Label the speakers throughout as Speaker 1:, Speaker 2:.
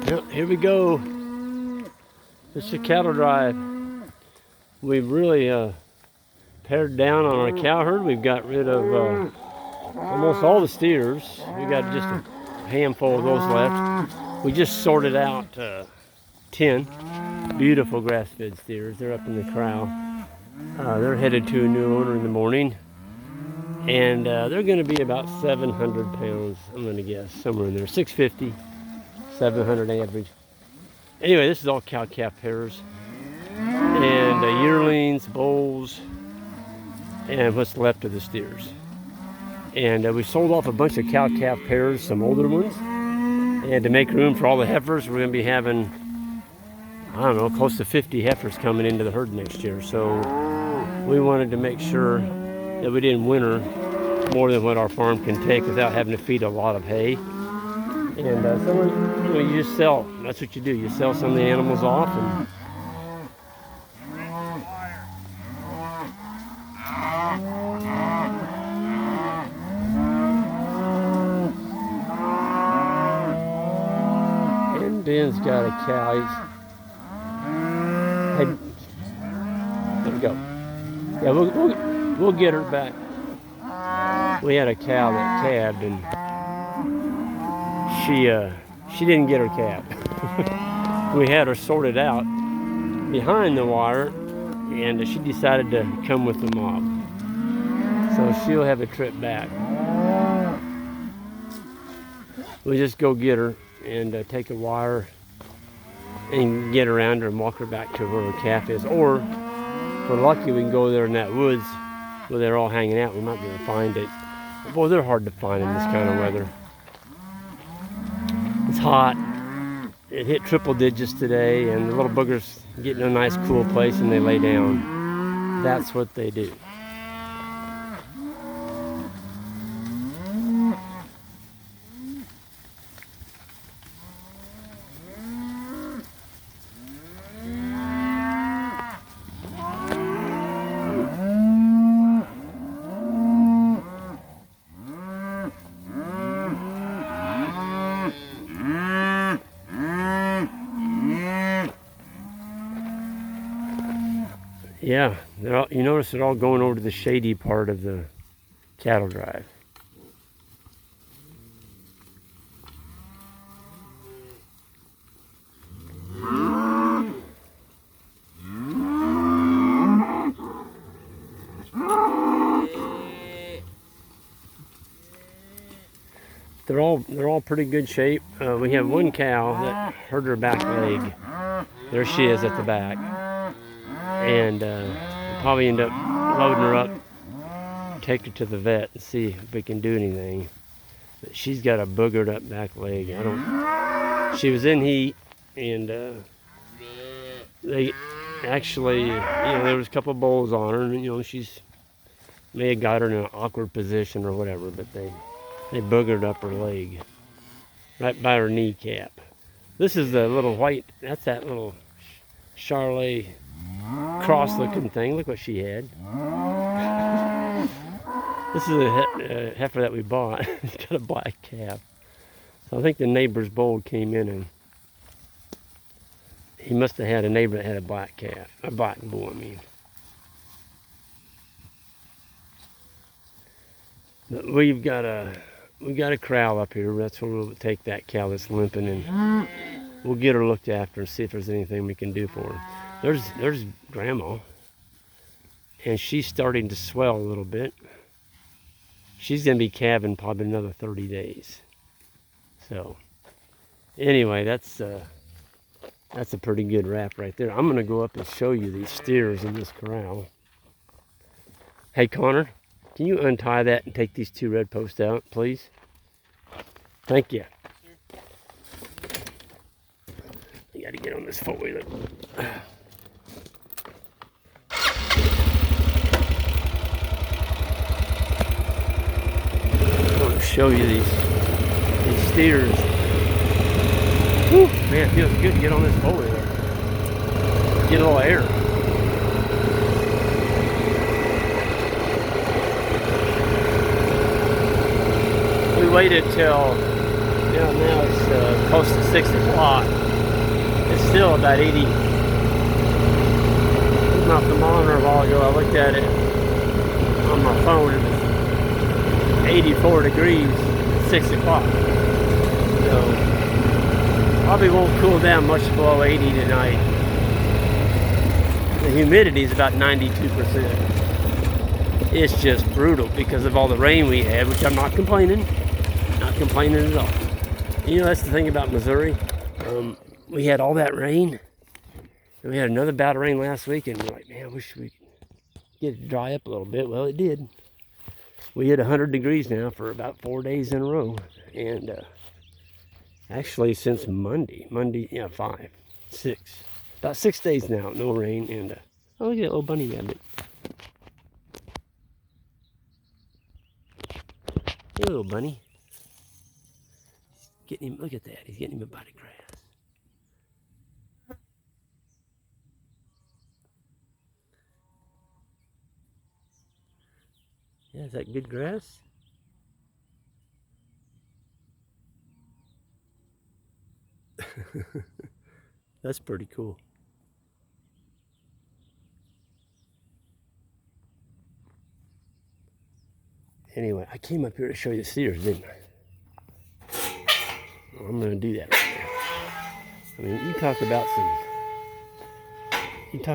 Speaker 1: Well, here we go. This is a cattle drive. We've really pared down on our cow herd. We've got rid of almost all the steers. We got just a handful of those left. We just sorted out 10 beautiful grass-fed steers. They're up in the corral. They're headed to a new owner in the morning. And they're going to be about 700 pounds, I'm going to guess, somewhere in there. 650, 700 average. Anyway, this is all cow-calf pairs. And yearlings, bulls, and what's left of the steers. And we sold off a bunch of cow-calf pairs, some older ones. And to make room for all the heifers, we're going to be having, I don't know, close to 50 heifers coming into the herd next year. So we wanted to make sure that we didn't winter more than what our farm can take without having to feed a lot of hay. And so you just sell. That's what you do. You sell some of the animals off. And Ben's got a cow. Hey, there we go. Yeah, we'll get her back. We had a cow that calved, and she didn't get her calf. We had her sorted out behind the wire, and she decided to come with the mob. So she'll have a trip back. We just go get her and take a wire and get around her and walk her back to where her calf is. Or if we're lucky, we can go there in that woods where they're all hanging out. We might be able to find it. Boy, they're hard to find in this kind of weather. It's hot. It hit triple digits today, and the little boogers get in a nice cool place and they lay down. That's what they do. Yeah, you notice they're all going over to the shady part of the cattle drive. They're all pretty good shape. We have one cow that hurt her back leg. There she is at the back. And we'll probably end up loading her up, take her to the vet and see if we can do anything. But she's got a boogered up back leg. She was in heat, and they actually, there was a couple of bulls on her, and she's may have got her in an awkward position or whatever, but they boogered up her leg, right by her kneecap. This is the little white, that's that little Charolais cross-looking thing. Look what she had. This is a heifer that we bought. It's got a black calf. So I think the neighbor's bull came in, and he must have had a neighbor that had a black calf, a black bull, I mean. But we've got a corral up here. That's where we'll take that cow that's limping, and we'll get her looked after and see if there's anything we can do for her. There's Grandma, and she's starting to swell a little bit. She's going to be calving probably another 30 days. So, anyway, that's a pretty good wrap right there. I'm going to go up and show you these steers in this corral. Hey, Connor, can you untie that and take these two red posts out, please? Thank you. You got to get on this four-wheeler. Show you these steers. Whew, man, it feels good to get on this four-wheeler. Get a little air. We waited till Yeah, now it's close to 6 o'clock. It's still about 80. Came off the monitor a while ago. I looked at it on my phone. It was 84 degrees at 6 o'clock. So probably won't cool down much below 80 tonight. The humidity is about 92%. It's just brutal because of all the rain we had, which I'm not complaining. Not complaining at all. You know, that's the thing about Missouri. We had all that rain. And we had another bout of rain last week, and we're like, man, I wish we could get it to dry up a little bit. Well, it did. We hit 100 degrees now for about 4 days in a row. And actually since Monday, yeah, 5, 6. About 6 days now, no rain. And oh, look at that little bunny rabbit. Hey, little bunny. Getting him, look at that. He's getting him a bite of grass. Yeah, is that good grass? That's pretty cool. Anyway, I came up here to show you the steers, didn't I? Well, I'm going to do that right now. I mean, you talk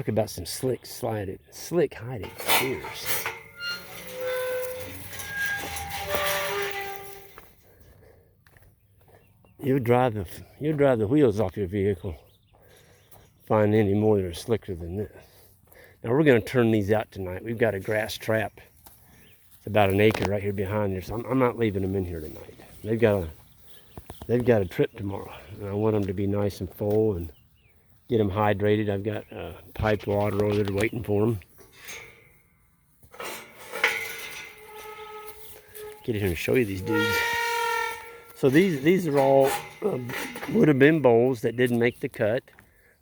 Speaker 1: about some slick hided steers. You'll drive the wheels off your vehicle, find any more that are slicker than this. Now we're going to turn these out tonight. We've got a grass trap. It's about an acre right here behind here, so I'm not leaving them in here tonight. They've got a trip tomorrow, and I want them to be nice and full and get them hydrated. I've got piped water over there waiting for them. Get in here and show you these dudes. So these are all would have been bulls that didn't make the cut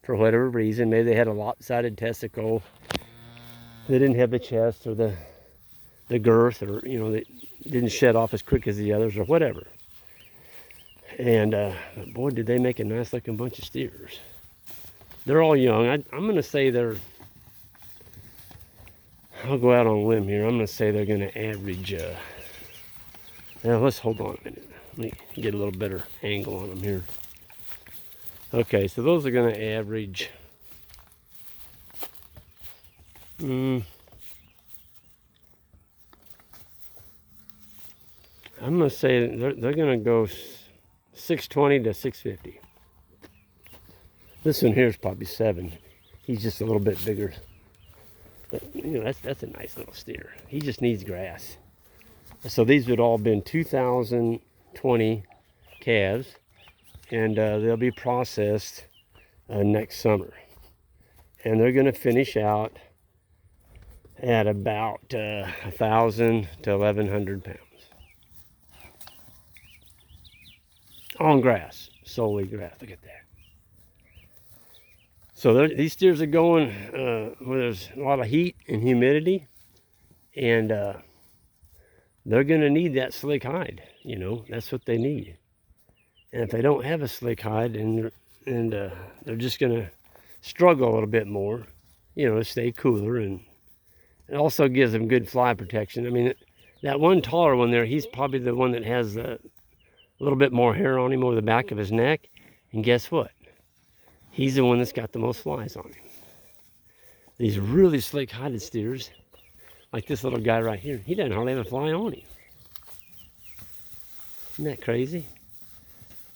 Speaker 1: for whatever reason. Maybe they had a lopsided testicle. They didn't have the chest or the girth, or you know, they didn't shed off as quick as the others, or whatever. And boy, did they make a nice looking bunch of steers. They're all young. I'm going to say I'll go out on a limb here. I'm going to say they're going to average. Now let's hold on a minute. Let me get a little better angle on them here. Okay, so those are going to average. I'm going to say they're going to go 620 to 650. This one here is probably 7. He's just a little bit bigger. But, you know, that's a nice little steer. He just needs grass. So these would all been 2020 calves, and they'll be processed next summer. And they're going to finish out at about 1,000 to 1,100 pounds. On grass, solely grass. Look at that. So these steers are going where there's a lot of heat and humidity, and they're going to need that slick hide. You know, that's what they need. And if they don't have a slick hide, and they're just going to struggle a little bit more, you know, to stay cooler, and it also gives them good fly protection. I mean, that one taller one there, he's probably the one that has a little bit more hair on him over the back of his neck. And guess what? He's the one that's got the most flies on him. These really slick-hided steers, like this little guy right here, he doesn't hardly have a fly on him. Isn't that crazy?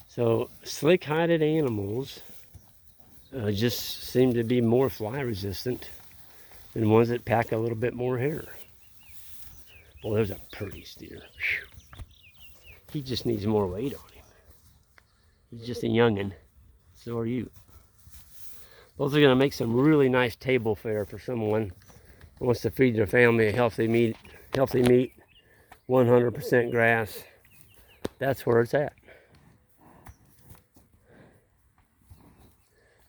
Speaker 1: So slick-hided animals just seem to be more fly-resistant than ones that pack a little bit more hair. Well, there's a pretty steer. Whew. He just needs more weight on him. He's just a youngin'. So are you. Those are going to make some really nice table fare for someone who wants to feed their family a healthy meat, 100% grass. That's where it's at.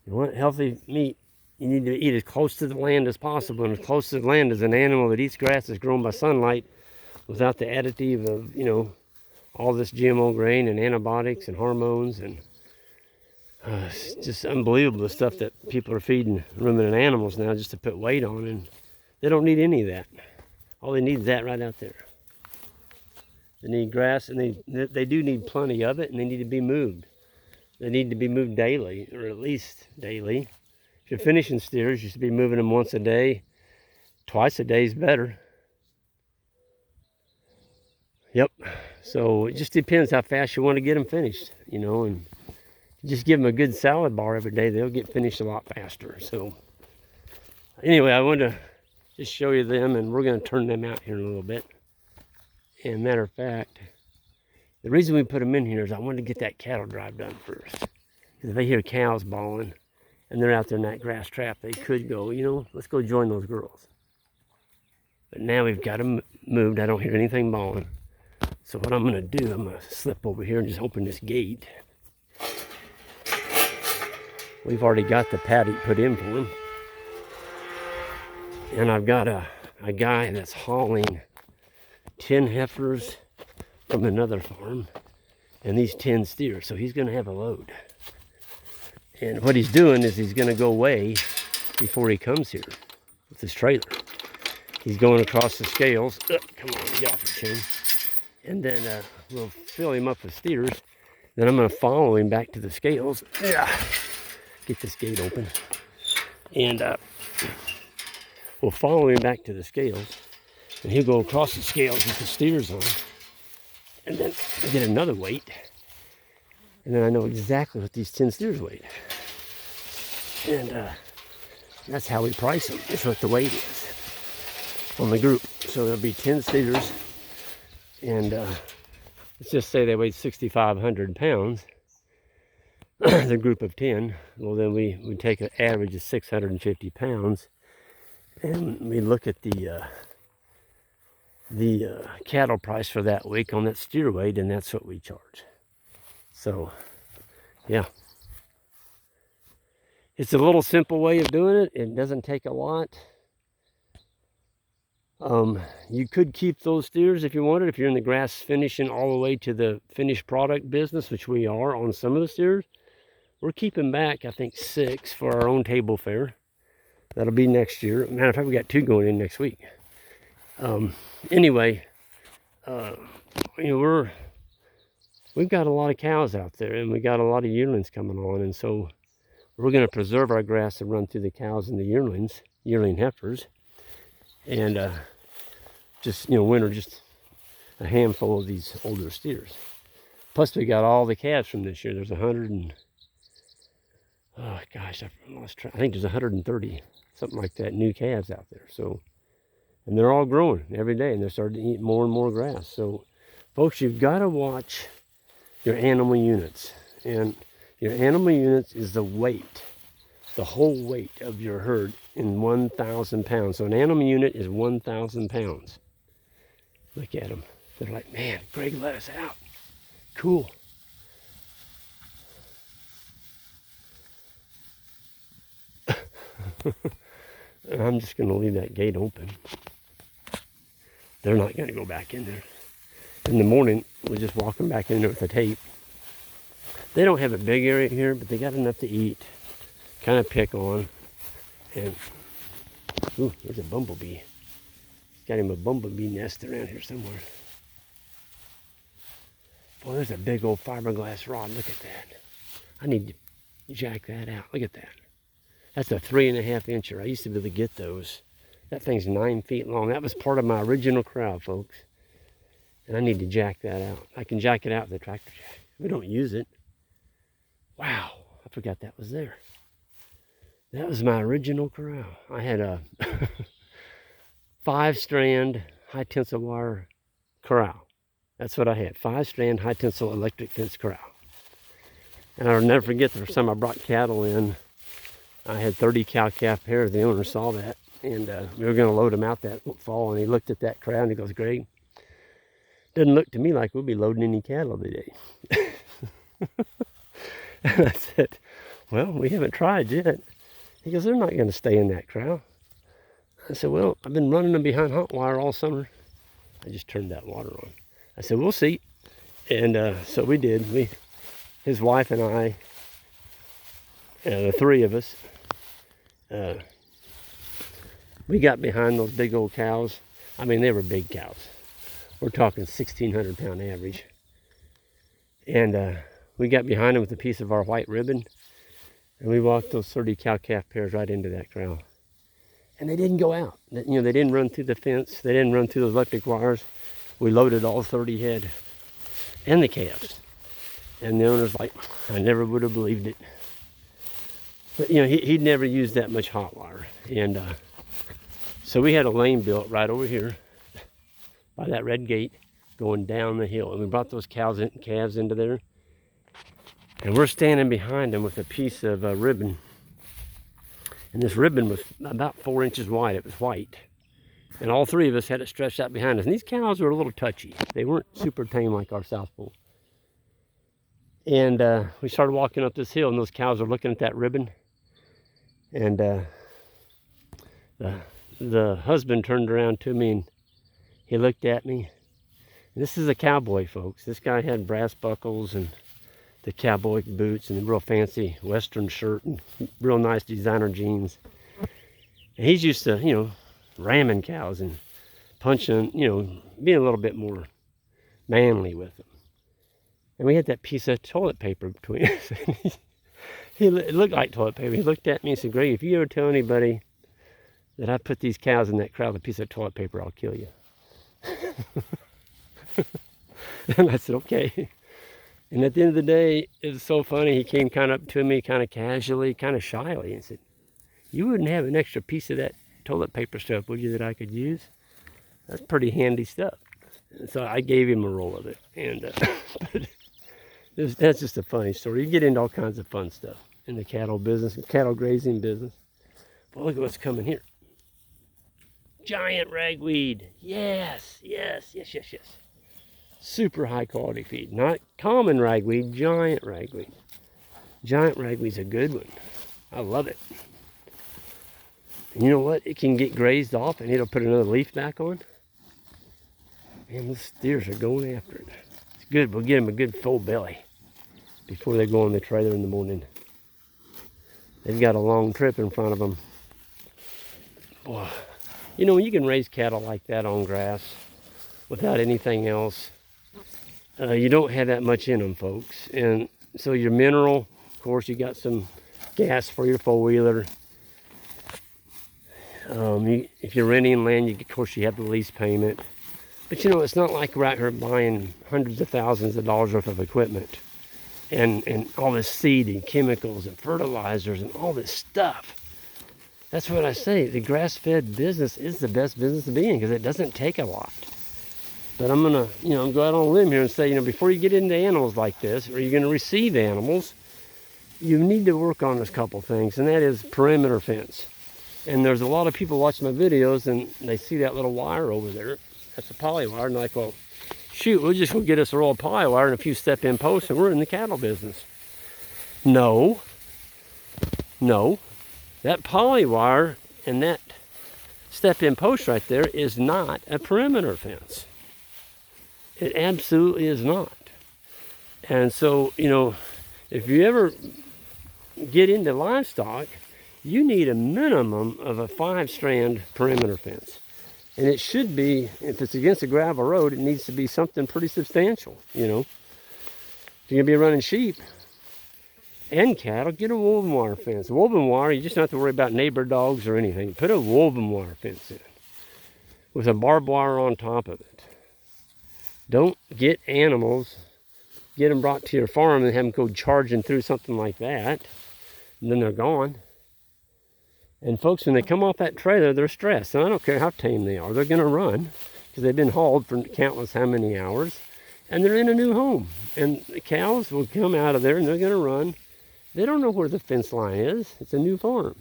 Speaker 1: You want healthy meat, you need to eat as close to the land as possible. And as close to the land as an animal that eats grass is grown by sunlight without the additive of, you know, all this GMO grain and antibiotics and hormones, and it's just unbelievable the stuff that people are feeding ruminant animals now just to put weight on, and they don't need any of that. All they need is that right out there. They need grass, and they do need plenty of it, and they need to be moved. They need to be moved daily, or at least daily. If you're finishing steers, you should be moving them once a day. Twice a day is better. Yep. So it just depends how fast you want to get them finished, you know, and just give them a good salad bar every day. They'll get finished a lot faster. So anyway, I wanted to just show you them, and we're going to turn them out here in a little bit. And matter of fact, the reason we put them in here is I wanted to get that cattle drive done first. Because if they hear cows bawling and they're out there in that grass trap, they could go, you know, let's go join those girls. But now we've got them moved. I don't hear anything bawling. So what I'm going to do, I'm going to slip over here and just open this gate. We've already got the paddock put in for them. And I've got a guy that's hauling 10 heifers from another farm and these 10 steers. So he's going to have a load. And what he's doing is he's going to go weigh before he comes here with his trailer. He's going across the scales. Come on, get off your chin. And then we'll fill him up with steers. Then I'm going to follow him back to the scales. Get this gate open. And we'll follow him back to the scales. And he'll go across the scales with the steers on. And then I get another weight. And then I know exactly what these 10 steers weigh. And that's how we price them. It's what the weight is on the group. So there'll be 10 steers. And let's just say they weighed 6,500 pounds. The group of 10. Well, then we take an average of 650 pounds. And we look at the cattle price for that week on that steer weight, and that's what we charge. So, yeah. It's a little simple way of doing it. It doesn't take a lot. You could keep those steers if you wanted, if you're in the grass finishing all the way to the finished product business, which we are on some of the steers. We're keeping back, I think, 6 for our own table fare. That'll be next year. Matter of fact, we got 2 going in next week. Anyway, you know, we've got a lot of cows out there, and we got a lot of yearlings coming on, and so we're going to preserve our grass and run through the cows and the yearling heifers, and just, you know, winter just a handful of these older steers. Plus, we got all the calves from this year. There's 100 and oh gosh, I lost track. I think there's 130, something like that, new calves out there. So. And they're all growing every day, and they're starting to eat more and more grass. So, folks, you've got to watch your animal units. And your animal units is the weight, the whole weight of your herd in 1,000 pounds. So an animal unit is 1,000 pounds. Look at them. They're like, man, Greg let us out. Cool. I'm just going to leave that gate open. They're not going to go back in there. In the morning, we'll just walk them back in there with the tape. They don't have a big area here, but they got enough to eat, kind of pick on. And, ooh, there's a bumblebee. Got him a bumblebee nest around here somewhere. Boy, there's a big old fiberglass rod. Look at that. I need to jack that out. Look at that. That's a 3.5 incher. I used to be able to get those. That thing's 9 feet long. That was part of my original crowd, folks. And I need to jack that out. I can jack it out with the tractor jack. We don't use it. Wow, I forgot that was there. That was my original corral. I had a 5-strand high tensile wire corral. That's what I had. 5-strand high tensile electric fence corral. And I'll never forget the first time I brought cattle in. I had 30 cow-calf pairs. The owner saw that. And we were going to load them out that fall, and he looked at that crowd and he goes, Greg, doesn't look to me like we'll be loading any cattle today. And I said, well, we haven't tried yet. He goes, they're not going to stay in that crowd. I said, well, I've been running them behind hot wire all summer. I just turned that water on. I said, we'll see. And so we did. His wife and I, the three of us, we got behind those big old cows. I mean, they were big cows. We're talking 1,600 pound average. And we got behind them with a piece of our white ribbon, and we walked those 30 cow-calf pairs right into that corral. And they didn't go out. They didn't run through the fence. They didn't run through those electric wires. We loaded all 30 head and the calves. And the owner's like, I never would have believed it. But he'd never used that much hot wire. And so we had a lane built right over here by that red gate going down the hill. And we brought those calves and calves into there. And we're standing behind them with a piece of ribbon. And this ribbon was about 4 inches wide. It was white. And all three of us had it stretched out behind us. And these cows were a little touchy. They weren't super tame like our South Pole. And we started walking up this hill, and those cows were looking at that ribbon. And the husband turned around to me, and he looked at me. And this is a cowboy, folks. This guy had brass buckles and the cowboy boots and the real fancy Western shirt and real nice designer jeans. And he's used to, ramming cows and punching, being a little bit more manly with them. And we had that piece of toilet paper between us. It looked like toilet paper. He looked at me and said, Greg, if you ever tell anybody that I put these cows in that crowd with a piece of toilet paper, I'll kill you. And I said, okay. And at the end of the day, it was so funny. He came kind of up to me, kind of casually, kind of shyly, and said, you wouldn't have an extra piece of that toilet paper stuff, would you, that I could use? That's pretty handy stuff. And so I gave him a roll of it. And that's just a funny story. You get into all kinds of fun stuff in the cattle business, cattle grazing business. But look at what's coming here. Giant ragweed. Yes. Super high quality feed. Not common ragweed, giant ragweed. Giant ragweed's a good one. I love it. And you know what? It can get grazed off and it'll put another leaf back on. Man, those steers are going after it. It's good. We'll get them a good full belly before they go on the trailer in the morning. They've got a long trip in front of them. Boy, when you can raise cattle like that on grass without anything else, you don't have that much in them, folks. And so your mineral, of course, you got some gas for your four-wheeler. If you're renting land, of course, you have the lease payment. But it's not like we're out here buying hundreds of thousands of dollars worth of equipment and all this seed and chemicals and fertilizers and all this stuff. That's what I say. The grass-fed business is the best business to be in because it doesn't take a lot. But I'm going to, go out on a limb here and say, before you get into animals like this, or you're going to receive animals, you need to work on a couple things, and that is perimeter fence. And there's a lot of people watching my videos, and they see that little wire over there. That's a poly wire, and they're like, well, shoot, we'll just go get us a roll of poly wire and a few step-in posts, and we're in the cattle business. No. That poly wire and that step-in post right there is not a perimeter fence. It absolutely is not. And so, if you ever get into livestock, you need a minimum of a 5-strand perimeter fence. And it should be, if it's against a gravel road, it needs to be something pretty substantial, If you're going to be running sheep and cattle, get a woven wire fence. A woven wire, you just don't have to worry about neighbor dogs or anything. Put a woven wire fence in with a barbed wire on top of it. Don't get animals, get them brought to your farm and have them go charging through something like that, and then they're gone. And folks, when they come off that trailer, they're stressed. And I don't care how tame they are. They're going to run because they've been hauled for countless how many hours, and they're in a new home. And the cows will come out of there and they're going to run. They don't know where the fence line is. It's a new farm.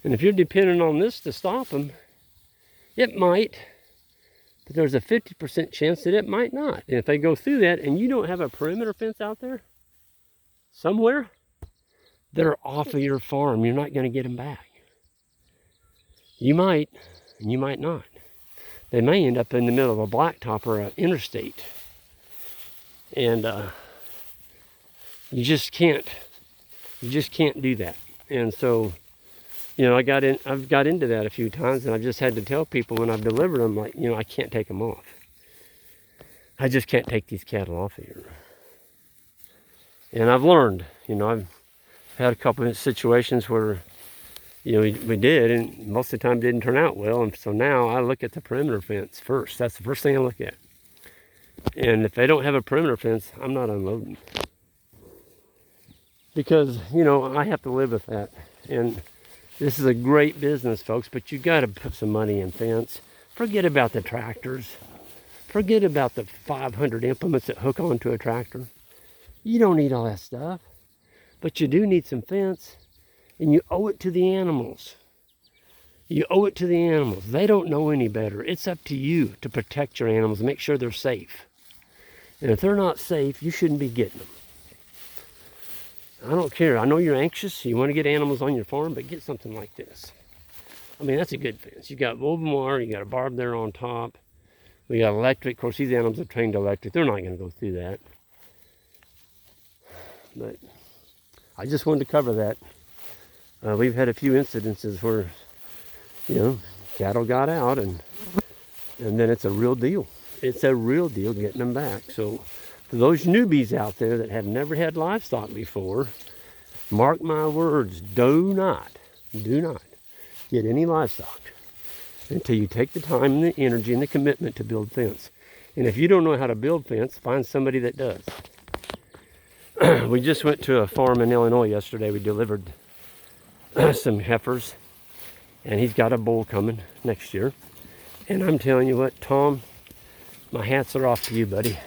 Speaker 1: And if you're depending on this to stop them, it might. But there's a 50% chance that it might not. And if they go through that and you don't have a perimeter fence out there somewhere, they're off of your farm. You're not going to get them back. You might, and you might not. They may end up in the middle of a blacktop or an interstate. And you just can't do that. And so, you know, I've got into that a few times, and I've just had to tell people when I've delivered them, like, you know, I can't take them off. I just can't take these cattle off here. And I've learned, you know, I've had a couple of situations where, you know, we did, and most of the time it didn't turn out well. And so now I look at the perimeter fence first. That's the first thing I look at. And if they don't have a perimeter fence, I'm not unloading. Because, you know, I have to live with that. And this is a great business, folks, but you got to put some money in fence. Forget about the tractors. Forget about the 500 implements that hook onto a tractor. You don't need all that stuff. But you do need some fence. And you owe it to the animals. You owe it to the animals. They don't know any better. It's up to you to protect your animals and make sure they're safe. And if they're not safe, you shouldn't be getting them. I don't care. I know you're anxious. You want to get animals on your farm, but get something like this. I mean, that's a good fence. You got woven wire. You got a barb there on top. We got electric. Of course, these animals are trained to electric. They're not going to go through that. But I just wanted to cover that. We've had a few incidences where, you know, cattle got out, and then it's a real deal. It's a real deal getting them back. So for those newbies out there that have never had livestock before, mark my words, do not get any livestock until you take the time and the energy and the commitment to build fence. And if you don't know how to build fence, find somebody that does. We just went to a farm in Illinois yesterday. We delivered some heifers, and he's got a bull coming next year. And I'm telling you what, Tom, my hats are off to you, buddy.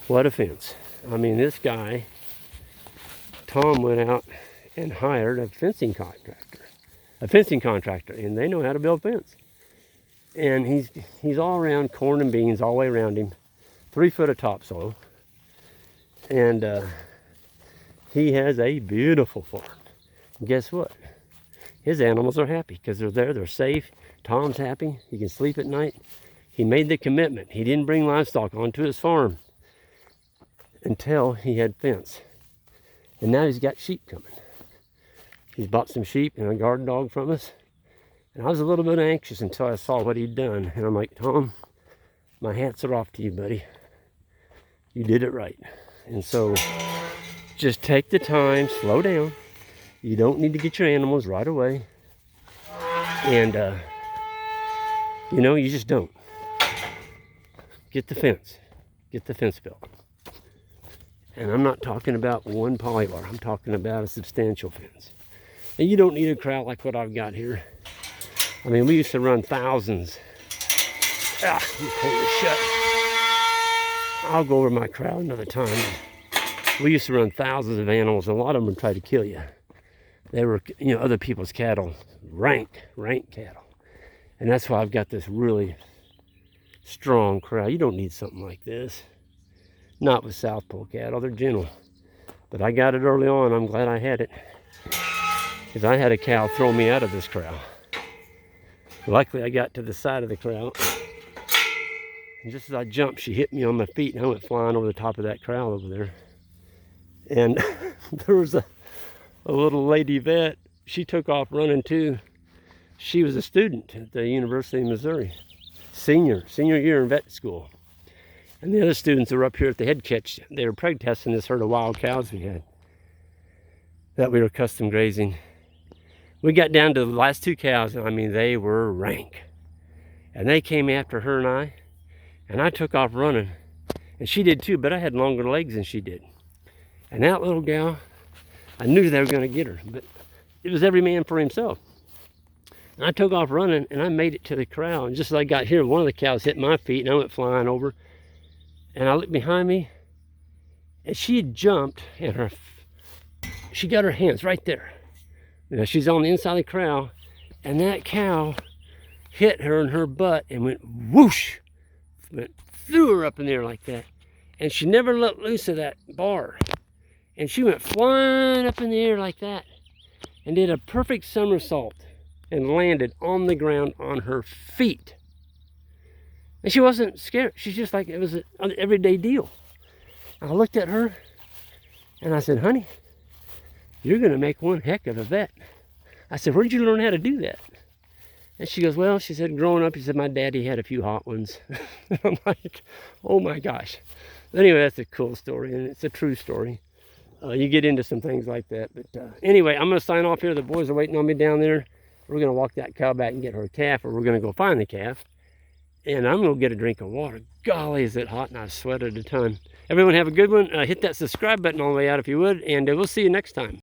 Speaker 1: What a fence. I mean, this guy, Tom, went out and hired a fencing contractor, and they know how to build fence. And he's all around corn and beans all the way around him, 3 foot of topsoil. And he has a beautiful farm. And guess what? His animals are happy because they're there, they're safe. Tom's happy, he can sleep at night. He made the commitment. He didn't bring livestock onto his farm until he had fence. And now he's got sheep coming. He's bought some sheep and a guard dog from us. And I was a little bit anxious until I saw what he'd done. And I'm like, Tom, my hats are off to you, buddy. You did it right. And so just take the time, slow down. You don't need to get your animals right away. And, you know, you just don't. Get the fence. Get the fence built. And I'm not talking about one polybar. I'm talking about a substantial fence. And you don't need a corral like what I've got here. I mean, we used to run thousands. Ah, you pull this shut. I'll go over my corral another time. We used to run thousands of animals, and a lot of them would try to kill you. They were, you know, other people's cattle, rank cattle. And that's why I've got this really strong corral. You don't need something like this. Not with South Pole cattle, they're gentle. But I got it early on, I'm glad I had it. Because I had a cow throw me out of this corral. Luckily I got to the side of the corral. And just as I jumped, she hit me on my feet, and I went flying over the top of that corral over there. And there was a little lady vet. She took off running too. She was a student at the University of Missouri. Senior year in vet school. And the other students were up here at the head catch. They were preg testing this herd of wild cows we had that we were custom grazing. We got down to the last 2 cows, and I mean, they were rank. And they came after her and I took off running. And she did too, but I had longer legs than she did. And that little gal, I knew they were going to get her, but it was every man for himself. And I took off running, and I made it to the corral. And just as I got here, one of the cows hit my feet, and I went flying over. And I looked behind me, and she had jumped, and she got her hands right there. You know, she's on the inside of the corral, and that cow hit her in her butt and went whoosh, threw her up in the air like that. And she never let loose of that bar. And she went flying up in the air like that and did a perfect somersault and landed on the ground on her feet. And she wasn't scared. She's just like, it was an everyday deal. I looked at her and I said, honey, you're going to make one heck of a vet. I said, where'd you learn how to do that? And she goes, well, she said, growing up, she said, my daddy had a few hot ones. I'm like, oh my gosh. Anyway, that's a cool story, and it's a true story. You get into some things like that. But anyway, I'm going to sign off here. The boys are waiting on me down there. We're going to walk that cow back and get her calf, or we're going to go find the calf. And I'm going to get a drink of water. Golly, is it hot, and I sweat at a time. Everyone have a good one. Hit that subscribe button on the way out if you would, and we'll see you next time.